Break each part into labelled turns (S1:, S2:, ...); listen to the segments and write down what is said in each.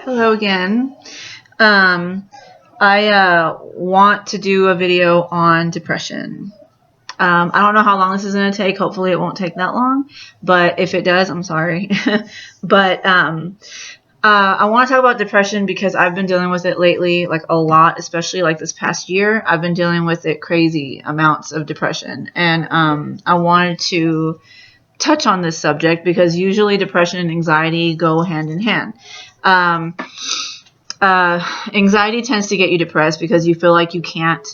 S1: Hello again. I want to do a video on depression. I don't know how long this is going to take. Hopefully it won't take that long. But if it does, I'm sorry. But I want to talk about depression because I've been dealing with it lately, like a lot, especially like this past year. I've been dealing with it crazy amounts of depression. And I wanted to touch on this subject because usually depression and anxiety go hand in hand. Anxiety tends to get you depressed because you feel like you can't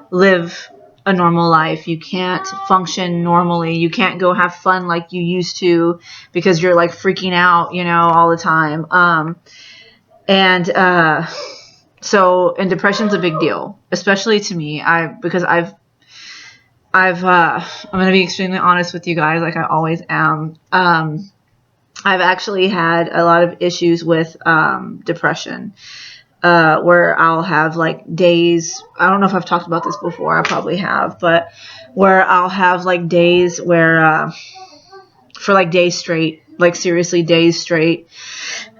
S1: live a normal life. You can't function normally. You can't go have fun like you used to because you're like freaking out, all the time. And depression's a big deal, especially to me. Because I'm going to be extremely honest with you guys, like I always am. I've actually had a lot of issues with depression, where I'll have like days. I don't know if I've talked about this before. I probably have, but where I'll have like days where, for like days straight, like seriously days straight,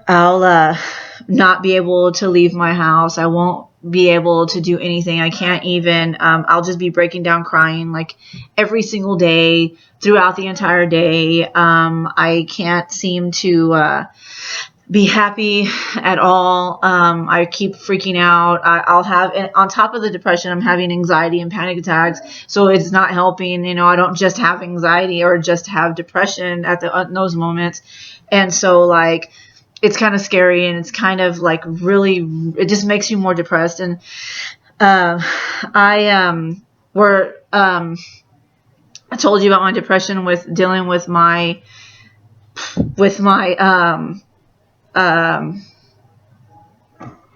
S1: I'll not be able to leave my house. I won't be able to do anything. I can't even, I'll just be breaking down crying like every single day throughout the entire day. I can't seem to be happy at all. I keep freaking out. I'll have, on top of the depression, I'm having anxiety and panic attacks. So it's not helping. I don't just have anxiety or just have depression at those moments. And so like, it's kind of scary and it's kind of like really, it just makes you more depressed. And I told you about my depression with dealing with my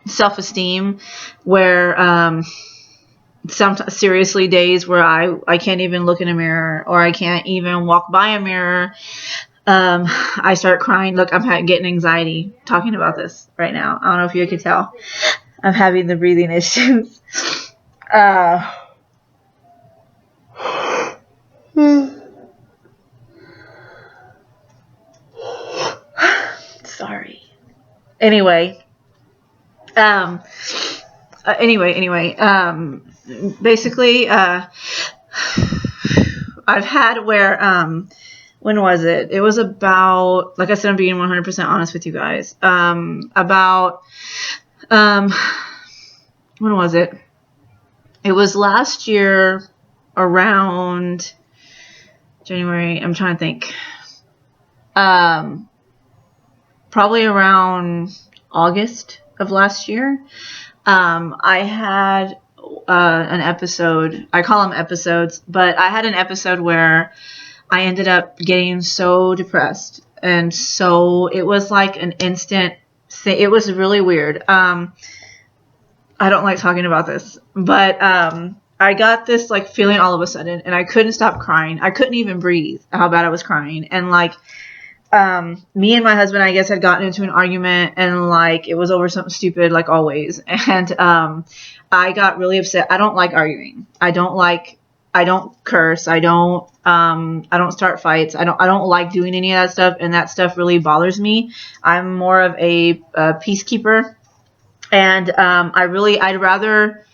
S1: self-esteem, where some seriously days where I can't even look in a mirror or I can't even walk by a mirror. I start crying. Look, I'm getting anxiety talking about this right now. I don't know if you could tell. I'm having the breathing issues. Sorry. Anyway. Basically, I've had where, when was it? It was about, like I said, I'm being 100% honest with you guys. When was it? It was last year around January. I'm trying to think. Probably around August of last year. I had an episode. I call them episodes, but I had an episode where I ended up getting so depressed. And so it was like an instant thing. It was really weird. I don't like talking about this, but I got this like feeling all of a sudden and I couldn't stop crying. I couldn't even breathe how bad I was crying. And like, me and my husband, I guess, had gotten into an argument and like it was over something stupid, like always. And I got really upset. I don't like arguing. I don't curse. I don't start fights. I don't like doing any of that stuff. And that stuff really bothers me. I'm more of a peacekeeper. And I'd rather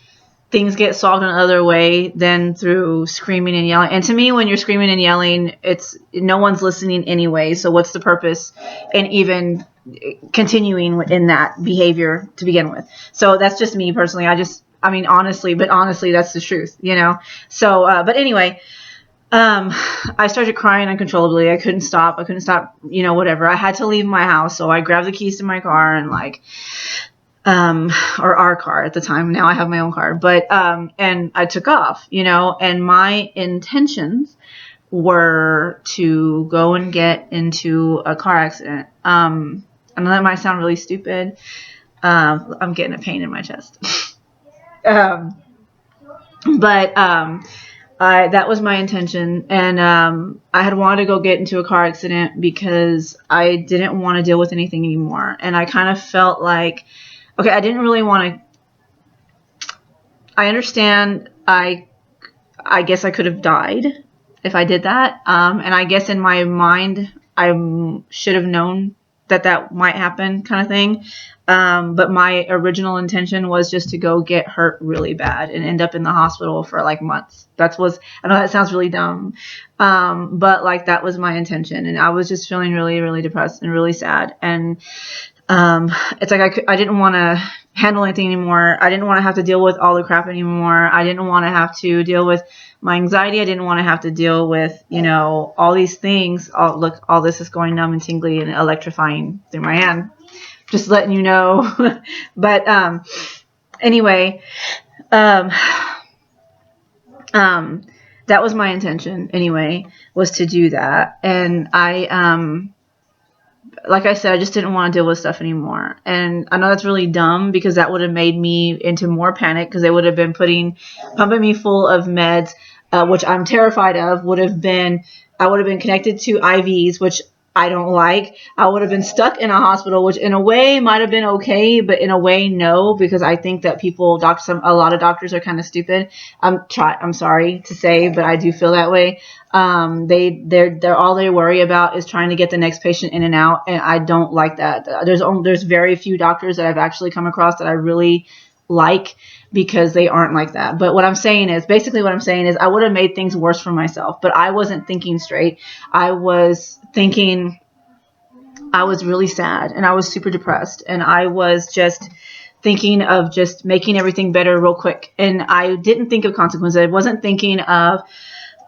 S1: things get solved another way than through screaming and yelling. And to me, when you're screaming and yelling, no one's listening anyway. So what's the purpose in even continuing in that behavior to begin with? So that's just me personally. Honestly, that's the truth, So, but anyway, I started crying uncontrollably. I couldn't stop, whatever. I had to leave my house. So I grabbed the keys to my car and like, or our car at the time. Now I have my own car, but, and I took off, and my intentions were to go and get into a car accident. I know that might sound really stupid. I'm getting a pain in my chest. That was my intention. And, I had wanted to go get into a car accident because I didn't want to deal with anything anymore. And I kind of felt like, okay, I didn't really want to. I understand. I guess I could have died if I did that. And I guess in my mind, I should have known that might happen, kind of thing. But my original intention was just to go get hurt really bad and end up in the hospital for like months. I know that sounds really dumb. But like that was my intention. And I was just feeling really, really depressed and really sad. And it's like I didn't want to handle anything anymore. I didn't want to have to deal with all the crap anymore. I didn't want to have to deal with my anxiety. I didn't want to have to deal with, all these things. Look, all this is going numb and tingly and electrifying through my hand. Just letting you know. But anyway, that was my intention anyway, was to do that. And like I said, I just didn't want to deal with stuff anymore. And I know that's really dumb because that would have made me into more panic because they would have been pumping me full of meds, which I'm terrified of. I would have been connected to IVs, which I don't like. I would have been stuck in a hospital, which in a way might have been okay, but in a way, no, because I think that a lot of doctors are kind of stupid. I'm sorry to say, but I do feel that way. They're all they worry about is trying to get the next patient in and out, and I don't like that. There's very few doctors that I've actually come across that I really like because they aren't like that. But what I'm saying is I would have made things worse for myself, but I wasn't thinking straight. I was thinking I was really sad and I was super depressed and I was just thinking of just making everything better real quick. And I didn't think of consequences. I wasn't thinking of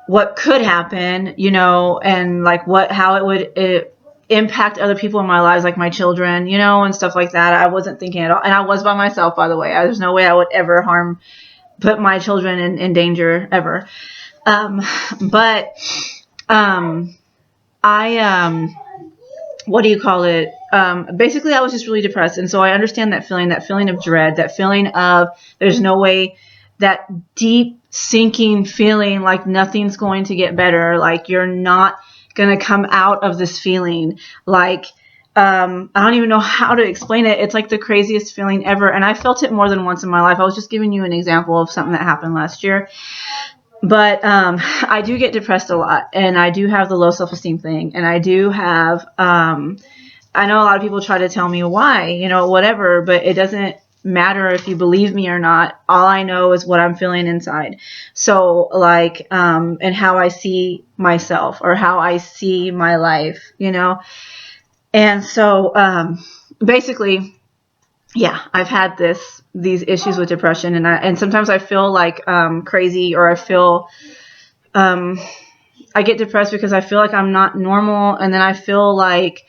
S1: what could happen, and like how it would impact other people in my lives, like my children, and stuff like that. I wasn't thinking at all. And I was by myself, by the way. There's no way I would ever put my children in danger ever. What do you call it? Basically, I was just really depressed. And so I understand that feeling of dread, that feeling of there's no way, that deep sinking feeling like nothing's going to get better. Like you're not going to come out of this feeling. Like, I don't even know how to explain it. It's like the craziest feeling ever. And I felt it more than once in my life. I was just giving you an example of something that happened last year. But I do get depressed a lot, and I do have the low self-esteem thing, and I do have, I know a lot of people try to tell me why, whatever, but it doesn't matter if you believe me or not. All I know is what I'm feeling inside. So like, and how I see myself or how I see my life, And so basically, yeah, I've had these issues with depression, and sometimes I feel like crazy, or I feel I get depressed because I feel like I'm not normal, and then I feel like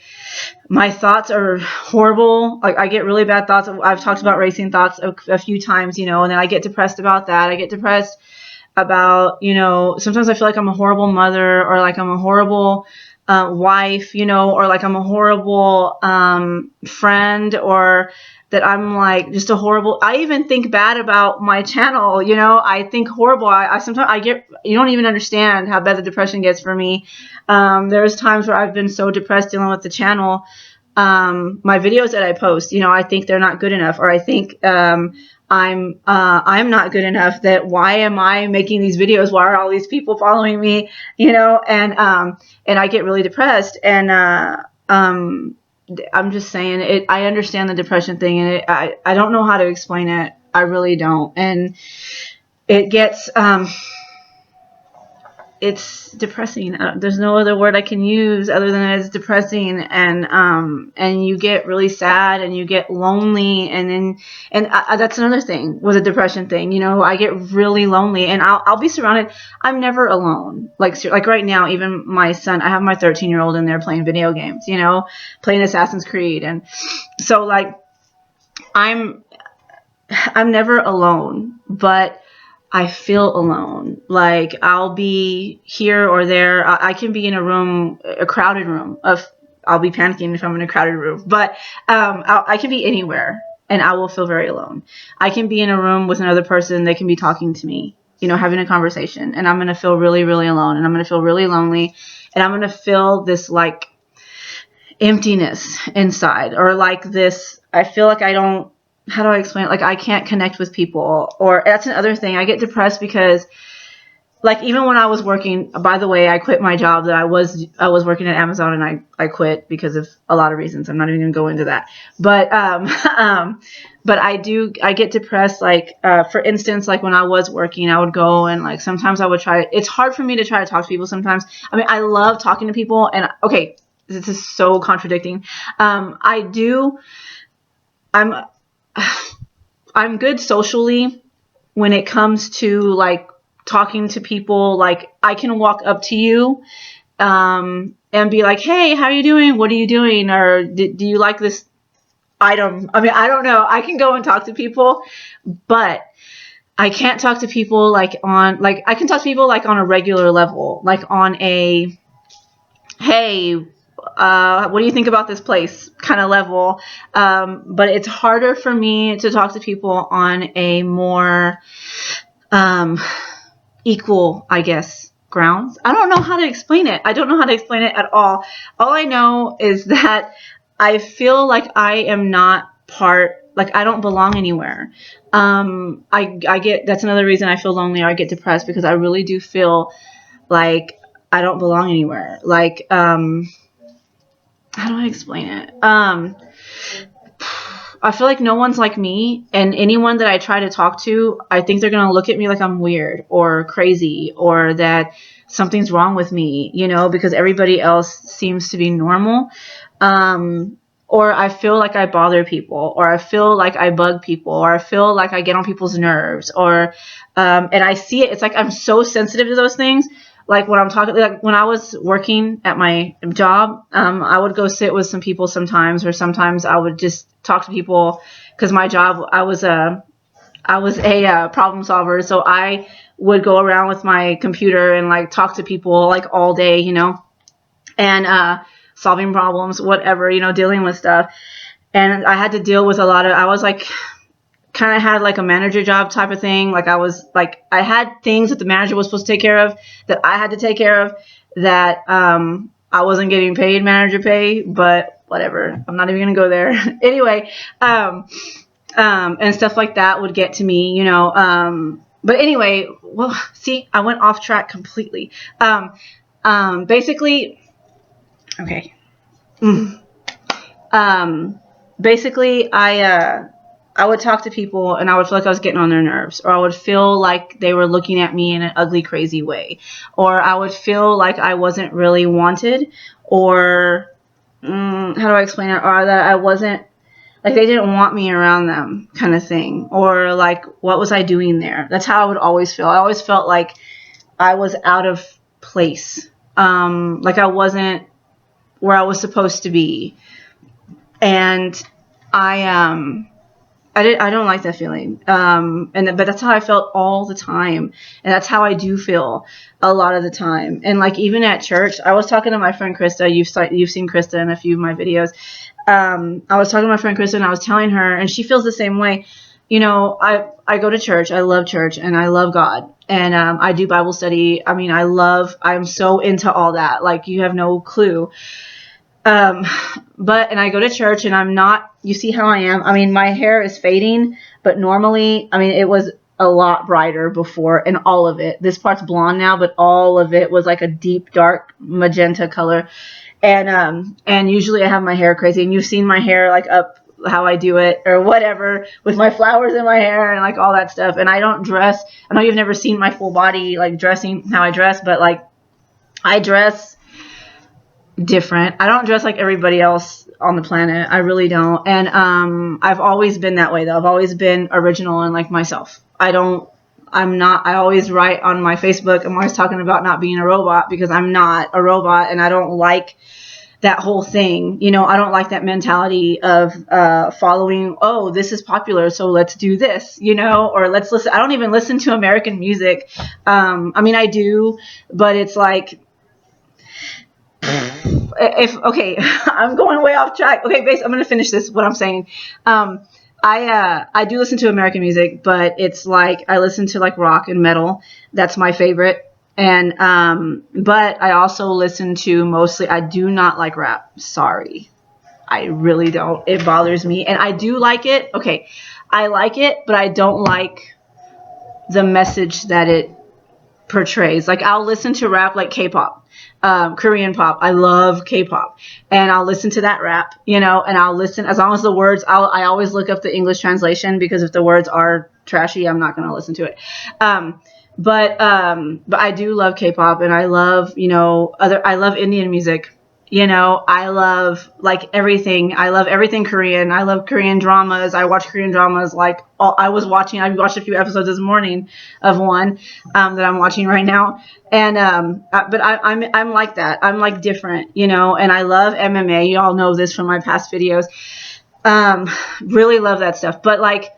S1: my thoughts are horrible. Like I get really bad thoughts. I've talked about racing thoughts a few times, and then I get depressed about that. I get depressed about, sometimes I feel like I'm a horrible mother, or like I'm a horrible wife, or like I'm a horrible friend, or that I'm like just a horrible. I even think bad about my channel, I think horrible. I sometimes you don't even understand how bad the depression gets for me. There's times where I've been so depressed dealing with the channel, my videos that I post, I think they're not good enough, or I think I'm not good enough. That why am I making these videos? Why are all these people following me? And I get really depressed, and I'm just saying it. I understand the depression thing, and I don't know how to explain it. I really don't. And it gets, it's depressing. There's no other word I can use other than it's depressing. And you get really sad, and you get lonely, and that's another thing with a depression thing. I get really lonely, and I'll be surrounded. I'm never alone. Like right now, even my son, I have my 13-year-old in there playing video games, playing Assassin's Creed. And so like, I'm never alone, but I feel alone. Like I'll be here or there. I can be in a crowded room. I'll be panicking if I'm in a crowded room, but I can be anywhere, and I will feel very alone. I can be in a room with another person. They can be talking to me, having a conversation, and I'm going to feel really, really alone, and I'm going to feel really lonely, and I'm going to feel this like emptiness inside, or like this, I feel like I don't, how do I explain it? Like I can't connect with people. Or that's another thing. I get depressed because like even when I was working, by the way, I quit my job that I was working at Amazon, and I quit because of a lot of reasons. I'm not even going to go into that. But but I get depressed, like for instance, like when I was working, I would go and like sometimes I would try, it's hard for me to try to talk to people sometimes. I mean, I love talking to people, and okay, this is so contradicting. I do I'm I'm good socially when it comes to like talking to people. Like I can walk up to you and be like, hey, how are you doing? What are you doing? Or do you like this item? I mean, I don't know. I can go and talk to people, but I can't talk to people like on, like I can talk to people like on a regular level, like on a, hey, what do you think about this place kind of level. But it's harder for me to talk to people on a more equal, I guess, grounds. I don't know how to explain it. I don't know how to explain it at all. All I know is that I feel like I am not part, like I don't belong anywhere. I get, that's another reason I feel lonely or I get depressed, because I really do feel like I don't belong anywhere. Like, how do I explain it? I feel like no one's like me, and anyone that I try to talk to, I think they're going to look at me like I'm weird or crazy, or that something's wrong with me, you know, because everybody else seems to be normal. Or I feel like I bother people, or I feel like I bug people, or I feel like I get on people's nerves, or, and I see it. It's like I'm so sensitive to those things. Like when I'm talking, like when I was working at my job, I would go sit with some people sometimes, or sometimes I would just talk to people, because my job, I was a problem solver. So I would go around with my computer and like talk to people like all day, you know, and solving problems, whatever, you know, dealing with stuff. And I had to deal with a lot of, I was like, kind of had like a manager job type of thing. Like I was like, I had things that the manager was supposed to take care of that I had to take care of, that I wasn't getting paid manager pay, but whatever. I'm not even going to go there. Anyway, and stuff like that would get to me, you know. But anyway, well, see, I went off track completely. Basically, okay. Basically, I would talk to people and I would feel like I was getting on their nerves, or I would feel like they were looking at me in an ugly, crazy way, or I would feel like I wasn't really wanted, or how do I explain it? Or that I wasn't, like they didn't want me around them, kind of thing, or like what was I doing there? That's how I would always feel. I always felt like I was out of place, like I wasn't where I was supposed to be, and I don't like that feeling. But that's how I felt all the time. And that's how I do feel a lot of the time. And like, even at church, I was talking to my friend Krista. You've seen Krista in a few of my videos. I was talking to my friend Krista, and I was telling her, and she feels the same way. You know, I go to church. I love church, and I love God. And I do Bible study. I mean, I'm so into all that. Like, you have no clue. And I go to church, and I'm not, you see how I am. I mean, my hair is fading, but normally, I mean, it was a lot brighter before, and all of it, this part's blonde now, but all of it was like a deep, dark magenta color. And usually I have my hair crazy, and you've seen my hair like up how I do it or whatever, with my flowers in my hair and like all that stuff. And I don't dress. I know you've never seen my full body, like dressing how I dress, but like I dress different. I don't dress like everybody else on the planet. I really don't. And I've always been that way, though. I've always been original and like myself. I always write on my Facebook, I'm always talking about not being a robot, because I'm not a robot, and I don't like that whole thing. You know, I don't like that mentality of following, oh, this is popular, so let's do this, you know, or let's listen. I don't even listen to American music. I mean, I do, but it's like, okay, I'm going way off track. Okay, I'm going to finish this, what I'm saying. I do listen to American music, but it's like I listen to like rock and metal. That's my favorite. And but I also listen to mostly, I do not like rap. Sorry. I really don't. It bothers me. And I do like it. Okay. I like it, but I don't like the message that it portrays. Like I'll listen to rap like K-pop, Korean pop. I love K-pop, and I'll listen to that rap, and I'll listen as long as the words. I always look up the English translation, because if the words are trashy, I'm not going to listen to it. But I do love K-pop, and I love I love Indian music. I love like everything. I love everything Korean. I love Korean dramas. I watch Korean dramas. Like I watched a few episodes this morning of one that I'm watching right now. And but I'm like that. I'm like different, and I love MMA. You all know this from my past videos. Really love that stuff. But like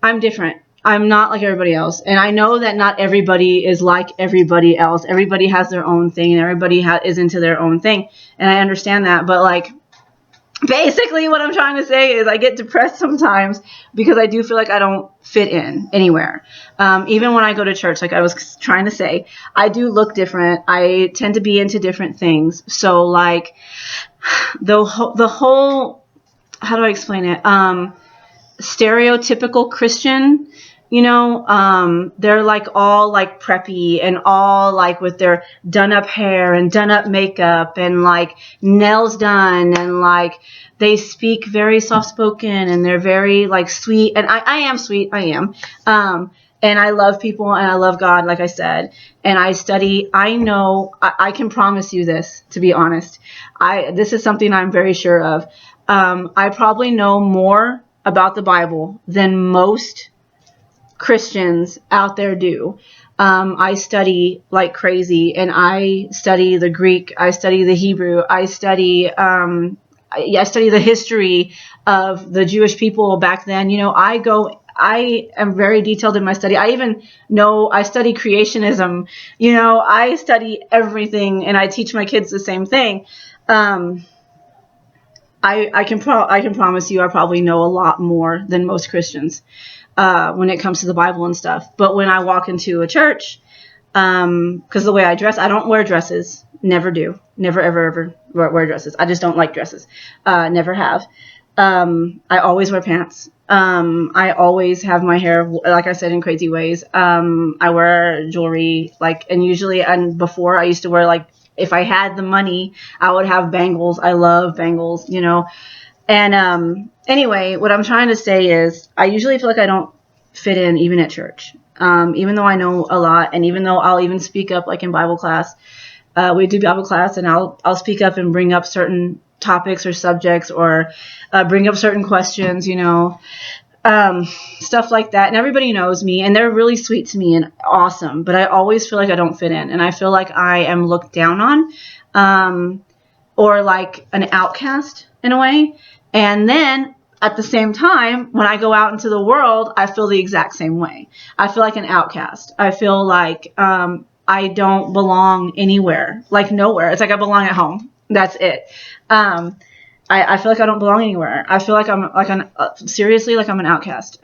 S1: I'm different. I'm not like everybody else. And I know that not everybody is like everybody else. Everybody has their own thing, and everybody is into their own thing. And I understand that. But like, basically what I'm trying to say is I get depressed sometimes because I do feel like I don't fit in anywhere. Even when I go to church, like I was trying to say, I do look different. I tend to be into different things. So like the whole, how do I explain it? Stereotypical Christian, they're like all like preppy and all like with their done up hair and done up makeup and like nails done, and like they speak very soft spoken, and they're very like sweet, and I am sweet. I am. And I love people, and I love God, like I said, and I study. I know I can promise you this, to be honest. This is something I'm very sure of. I probably know more about the Bible than most Christians out there do. I study like crazy, and I study the Greek, I study the Hebrew, I study the history of the Jewish people back then. I am very detailed in my study. I even know I study creationism. I study everything, and I teach my kids the same thing. I can promise you I probably know a lot more than most Christians when it comes to the Bible and stuff. But when I walk into a church, because the way I dress, I don't wear dresses. Never do. Never, ever wear dresses. I just don't like dresses. Never have. I always wear pants. I always have my hair, like I said, in crazy ways. I wear jewelry, and before I used to wear if I had the money, I would have bangles. I love bangles, And anyway, what I'm trying to say is I usually feel like I don't fit in even at church, even though I know a lot, and even though I'll even speak up like in Bible class. We do Bible class, and I'll speak up and bring up certain topics or subjects, or bring up certain questions, stuff like that. And everybody knows me, and they're really sweet to me and awesome, but I always feel like I don't fit in, and I feel like I am looked down on, or like an outcast in a way. And then at the same time, when I go out into the world, I feel the exact same way. I feel like an outcast. I feel like I don't belong anywhere, like nowhere. It's like I belong at home. That's it. I feel like I don't belong anywhere. I feel like seriously, like I'm an outcast,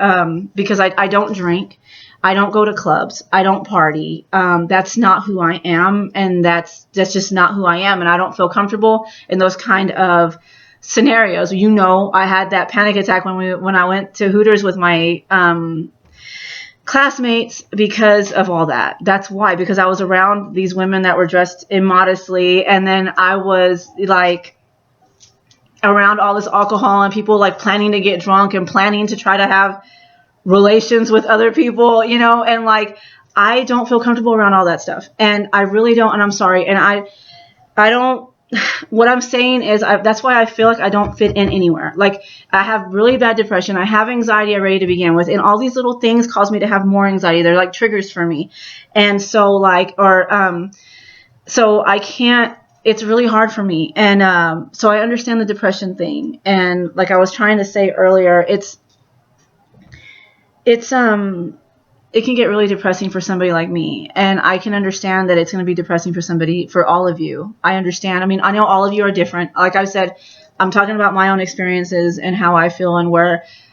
S1: because I don't drink. I don't go to clubs. I don't party. That's not who I am. And that's just not who I am. And I don't feel comfortable in those kind of scenarios. I had that panic attack when I went to Hooters with my, classmates because of all that. That's why, because I was around these women that were dressed immodestly, and then I was like around all this alcohol and people like planning to get drunk and planning to try to have relations with other people, and like I don't feel comfortable around all that stuff, and I really don't, and I'm sorry, and I don't. What I'm saying is that's why I feel like I don't fit in anywhere. Like I have really bad depression. I have anxiety already to begin with. And all these little things cause me to have more anxiety. They're like triggers for me. And so so I can't, it's really hard for me. And so I understand the depression thing. And like I was trying to say earlier, it can get really depressing for somebody like me. And I can understand that it's going to be depressing for all of you. I understand. I mean, I know all of you are different. Like I said, I'm talking about my own experiences and how I feel and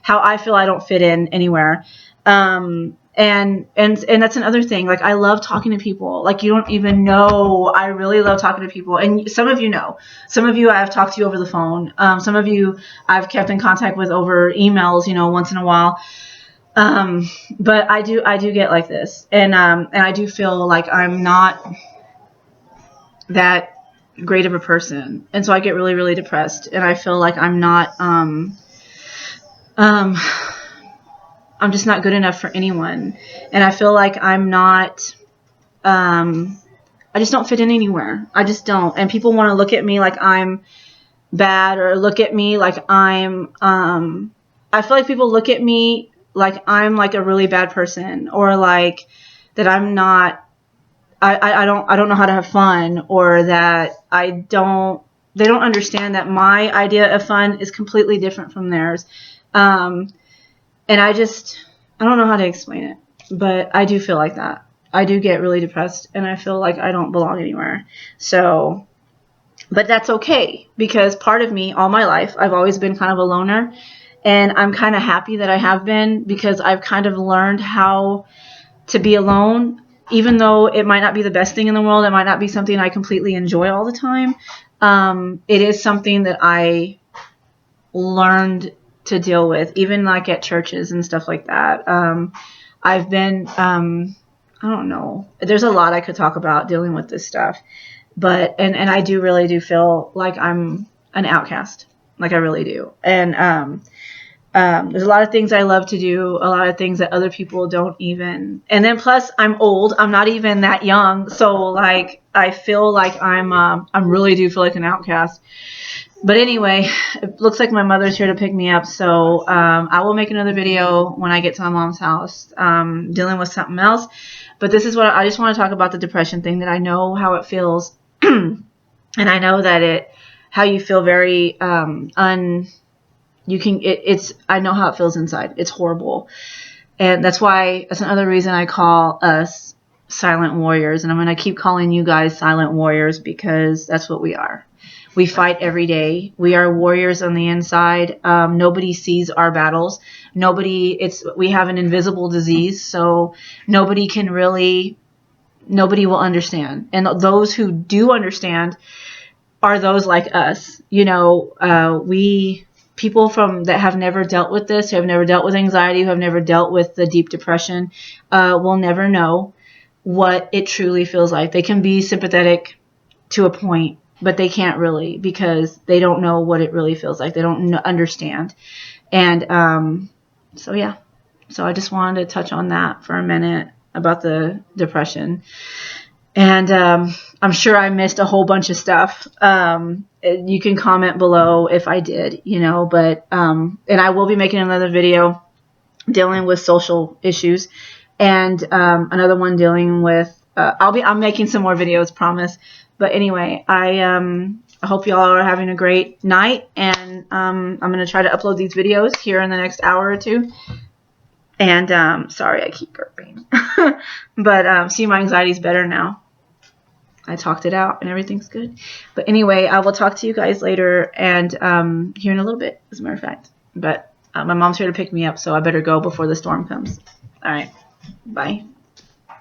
S1: how I feel I don't fit in anywhere. And that's another thing. Like I love talking to people. Like you don't even know. I really love talking to people. And some of you know. Some of you I've talked to you over the phone. Some of you I've kept in contact with over emails, once in a while. But I do get like this, and I do feel like I'm not that great of a person, and so I get really, really depressed, and I feel like I'm not, um, I'm just not good enough for anyone, and I feel like I'm not, I just don't fit in anywhere. I just don't, and people want to look at me like I'm bad, or look at me like I'm, I feel like people look at me like I'm like a really bad person, or like that I'm not, I don't know how to have fun, or that they don't understand that my idea of fun is completely different from theirs. And I don't know how to explain it, but I do feel like that. I do get really depressed, and I feel like I don't belong anywhere. So, but that's okay, because part of me all my life, I've always been kind of a loner, and I'm kind of happy that I have been, because I've kind of learned how to be alone, even though it might not be the best thing in the world. It might not be something I completely enjoy all the time. It is something that I learned to deal with, even like at churches and stuff like that. I've been, I don't know. There's a lot I could talk about dealing with this stuff, but, and I do really do feel like I'm an outcast. Like I really do. And, there's a lot of things I love to do, a lot of things that other people don't even. And then plus I'm old. I'm not even that young. So like I feel like I'm really do feel like an outcast. But anyway, it looks like my mother's here to pick me up. So I will make another video when I get to my mom's house, dealing with something else. But this is what I just want to talk about, the depression thing, that I know how it feels. And I know that how you feel very I know how it feels inside. It's horrible. And that's another reason I call us silent warriors. And I'm going to keep calling you guys silent warriors, because that's what we are. We fight every day. We are warriors on the inside. Nobody sees our battles. We have an invisible disease, so nobody will understand. And those who do understand are those like us. People that have never dealt with this, who have never dealt with anxiety, who have never dealt with the deep depression, will never know what it truly feels like. They can be sympathetic to a point, but they can't really, because they don't know what it really feels like. They don't understand. And so yeah. So I just wanted to touch on that for a minute about the depression. And I'm sure I missed a whole bunch of stuff. You can comment below if I did, but and I will be making another video dealing with social issues, and another one dealing with I'm making some more videos, promise. But anyway, I hope y'all are having a great night, and I'm going to try to upload these videos here in the next hour or two. And sorry, I keep burping. But see, my anxiety's better now. I talked it out and everything's good. But anyway, I will talk to you guys later, and here in a little bit, as a matter of fact. But my mom's here to pick me up, so I better go before the storm comes. All right. Bye.